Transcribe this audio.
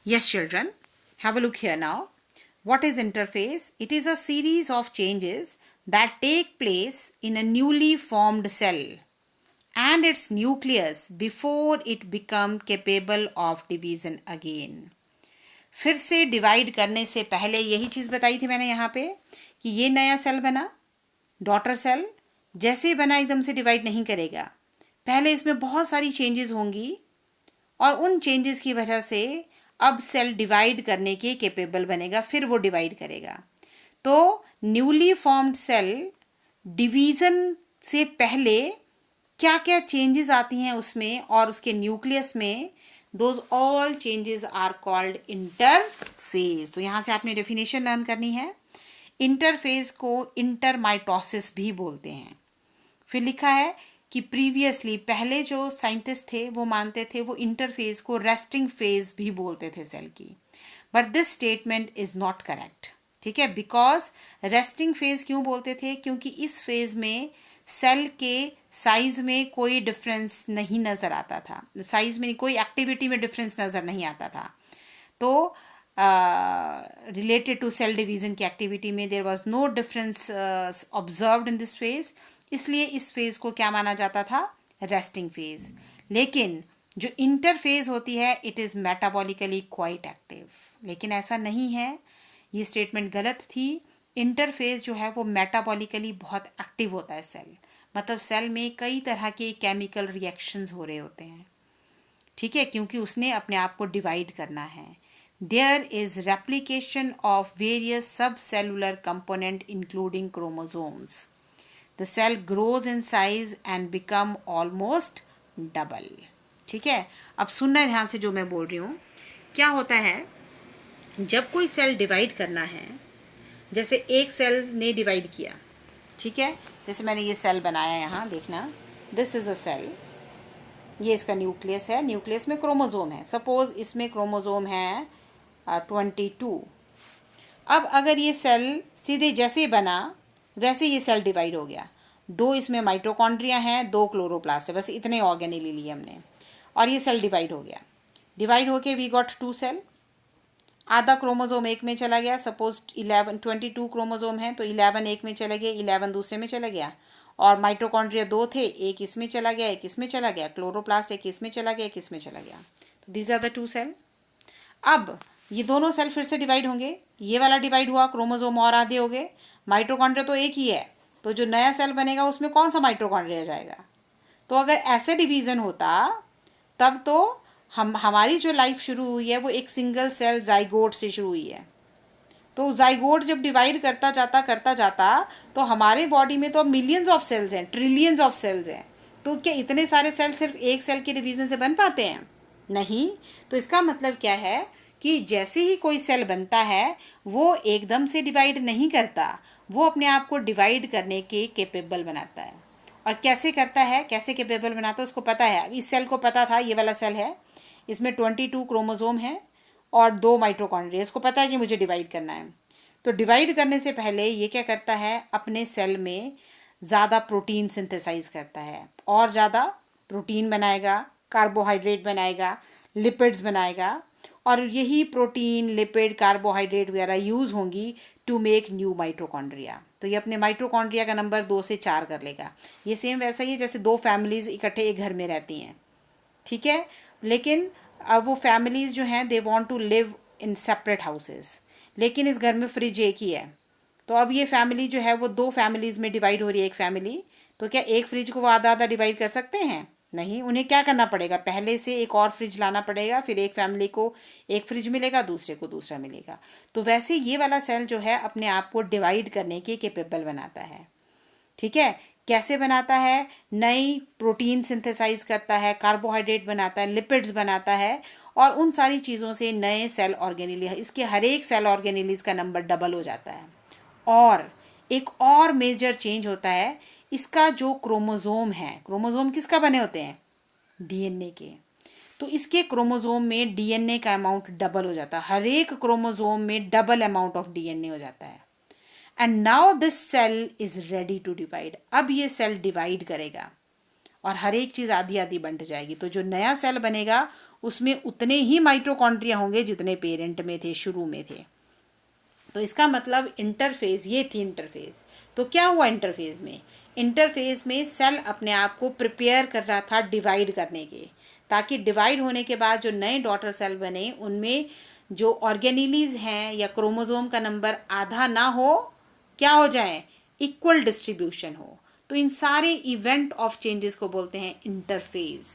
Yes, children, have a look here now. What is interphase? It is a series of changes that take place in a newly formed cell and its nucleus before it become capable of division again. फिर से divide करने से पहले यही चीज़ बताई थी मैंने यहाँ पे कि ये नया सेल बना, डॉटर सेल जैसे ही बना एकदम से डिवाइड नहीं करेगा, पहले इसमें बहुत सारी चेंजेस होंगी और उन चेंजेस की वजह से अब सेल डिवाइड करने के कैपेबल बनेगा, फिर वो डिवाइड करेगा। तो न्यूली फॉर्म्ड सेल डिवीज़न से पहले क्या क्या चेंजेस आती हैं उसमें और उसके न्यूक्लियस में, those all changes are called interphase. तो यहाँ से आपने डेफिनेशन लर्न करनी है। इंटरफेज को इंटरमाइटोसिस भी बोलते हैं। फिर लिखा है कि प्रीवियसली पहले जो साइंटिस्ट थे वो मानते थे वो इंटरफेज को रेस्टिंग फेज भी बोलते थे सेल की, but this statement is not correct. ठीक है, बिकॉज रेस्टिंग फेज क्यों बोलते थे? क्योंकि इस फेज में सेल के साइज में कोई डिफरेंस नहीं नज़र आता था, साइज में कोई एक्टिविटी में डिफरेंस नज़र नहीं आता था। तो रिलेटेड टू सेल डिवीज़न की एक्टिविटी में there was no difference observed in this phase, इसलिए इस फेज को क्या माना जाता था? Resting phase. लेकिन जो इंटरफेज होती है it is metabolically quite active, लेकिन ऐसा नहीं है, ये स्टेटमेंट गलत थी। इंटरफेज जो है वो मेटाबॉलिकली बहुत एक्टिव होता है सेल, मतलब सेल में कई तरह के केमिकल रिएक्शंस हो रहे होते हैं। ठीक है, क्योंकि उसने अपने आप को डिवाइड करना है। There is replication of various subcellular component including chromosomes. The cell grows in size and become almost double. ठीक है, अब सुनना ध्यान से जो मैं बोल रही हूँ। क्या होता है जब कोई सेल डिवाइड करना है, जैसे एक सेल ने डिवाइड किया, ठीक है, जैसे मैंने ये सेल बनाया यहाँ, देखना, दिस इज़ अ सेल, ये इसका न्यूक्लियस है, न्यूक्लियस में क्रोमोसोम है, सपोज इसमें क्रोमोसोम है 22। अब अगर ये सेल सीधे जैसे बना वैसे ये सेल डिवाइड हो गया, 2 इसमें माइटोकॉन्ड्रिया हैं, 2 क्लोरोप्लास्ट है, बस इतने ऑर्गेनेल ले लिए हमने, और ये सेल डिवाइड हो गया। डिवाइड होके वी गॉट 2 सेल, आधा क्रोमोसोम एक में चला गया, सपोज 22 क्रोमोसोम है तो 11 एक में चले गए, 11 दूसरे में चला गया, और माइटोकॉन्ड्रिया 2 थे, एक इसमें चला गया, एक इसमें चला गया, क्लोरोप्लास्ट एक इसमें चला गया, एक इसमें चला गया। तो दीज आर द 2 सेल। अब ये दोनों सेल फिर से डिवाइड होंगे, ये वाला डिवाइड हुआ, क्रोमोसोम और आधे हो गए, माइटोकॉन्ड्रिया तो एक ही है, तो जो नया सेल बनेगा उसमें कौन सा माइटोकॉन्ड्रिया जाएगा? तो अगर ऐसे डिवीज़न होता तब तो हमारी जो लाइफ शुरू हुई है वो एक सिंगल सेल जाइगोट से शुरू हुई है। तो जाइगोट जब डिवाइड करता जाता तो हमारे बॉडी में तो अब मिलियंस ऑफ सेल्स हैं, ट्रिलियंस ऑफ सेल्स हैं, तो क्या इतने सारे सेल सिर्फ एक सेल के डिवीज़न से बन पाते हैं? नहीं। तो इसका मतलब क्या है कि जैसे ही कोई सेल बनता है वो एकदम से डिवाइड नहीं करता, वो अपने आप को डिवाइड करने के कैपेबल बनाता है। और कैसे करता है, कैसे कैपेबल बनाता है उसको पता है। इस सेल को पता था ये वाला सेल है, इसमें 22 क्रोमोसोम है और 2 माइटोकॉन्ड्रिया, इसको पता है कि मुझे डिवाइड करना है। तो डिवाइड करने से पहले ये क्या करता है, अपने सेल में ज़्यादा प्रोटीन सिंथेसाइज करता है, और ज़्यादा प्रोटीन बनाएगा, कार्बोहाइड्रेट बनाएगा, लिपिड्स बनाएगा, और यही प्रोटीन, लिपिड, कार्बोहाइड्रेट वगैरह यूज़ होंगी टू मेक न्यू माइटोकॉन्ड्रिया। तो ये अपने माइटोकॉन्ड्रिया का नंबर 2 से 4 कर लेगा। ये सेम वैसा ही है जैसे 2 फैमिलीज़ इकट्ठे एक घर में रहती हैं, ठीक है, लेकिन अब वो फैमिलीज़ जो हैं they want to live in separate houses, लेकिन इस घर में फ्रिज एक ही है। तो अब ये फैमिली जो है वो 2 फैमिलीज़ में डिवाइड हो रही है, एक फैमिली। तो क्या एक फ्रिज को वो आधा आधा डिवाइड कर सकते हैं? नहीं, उन्हें क्या करना पड़ेगा, पहले से एक और फ्रिज लाना पड़ेगा, फिर एक फैमिली को एक फ्रिज मिलेगा, दूसरे को दूसरा मिलेगा। तो वैसे ये वाला सेल जो है अपने आप को डिवाइड करने के कैपेबल बनाता है। ठीक है, कैसे बनाता है? नई प्रोटीन सिंथेसाइज करता है, कार्बोहाइड्रेट बनाता है, लिपिड्स बनाता है, और उन सारी चीज़ों से नए सेल ऑर्गेनेली, इसके हर एक सेल ऑर्गेनेलीज का नंबर डबल हो जाता है। और एक और मेजर चेंज होता है, इसका जो क्रोमोसोम है, क्रोमोसोम किसका बने होते हैं? डीएनए के। तो इसके क्रोमोसोम में डीएनए का अमाउंट डबल हो जाता है, हर एक क्रोमोसोम में डबल अमाउंट ऑफ डीएनए हो जाता है। And now this cell is ready to divide. अब ये सेल डिवाइड करेगा और हर एक चीज़ आधी आधी बंट जाएगी। तो जो नया सेल बनेगा उसमें उतने ही माइटोकॉन्ड्रिया होंगे जितने पेरेंट में थे, शुरू में थे। तो इसका मतलब इंटरफेज, ये थी इंटरफेज। तो क्या हुआ इंटरफेज में? इंटरफेज में सेल अपने आप को प्रिपेयर कर रहा था डिवाइड करने के, ताकि डिवाइड होने के बाद जो नए डॉटर सेल बने उनमें जो ऑर्गेनीलीज हैं या क्रोमोसोम का नंबर आधा ना हो, क्या हो जाए, इक्वल डिस्ट्रीब्यूशन हो। तो इन सारे इवेंट ऑफ चेंजेस को बोलते हैं इंटरफेज।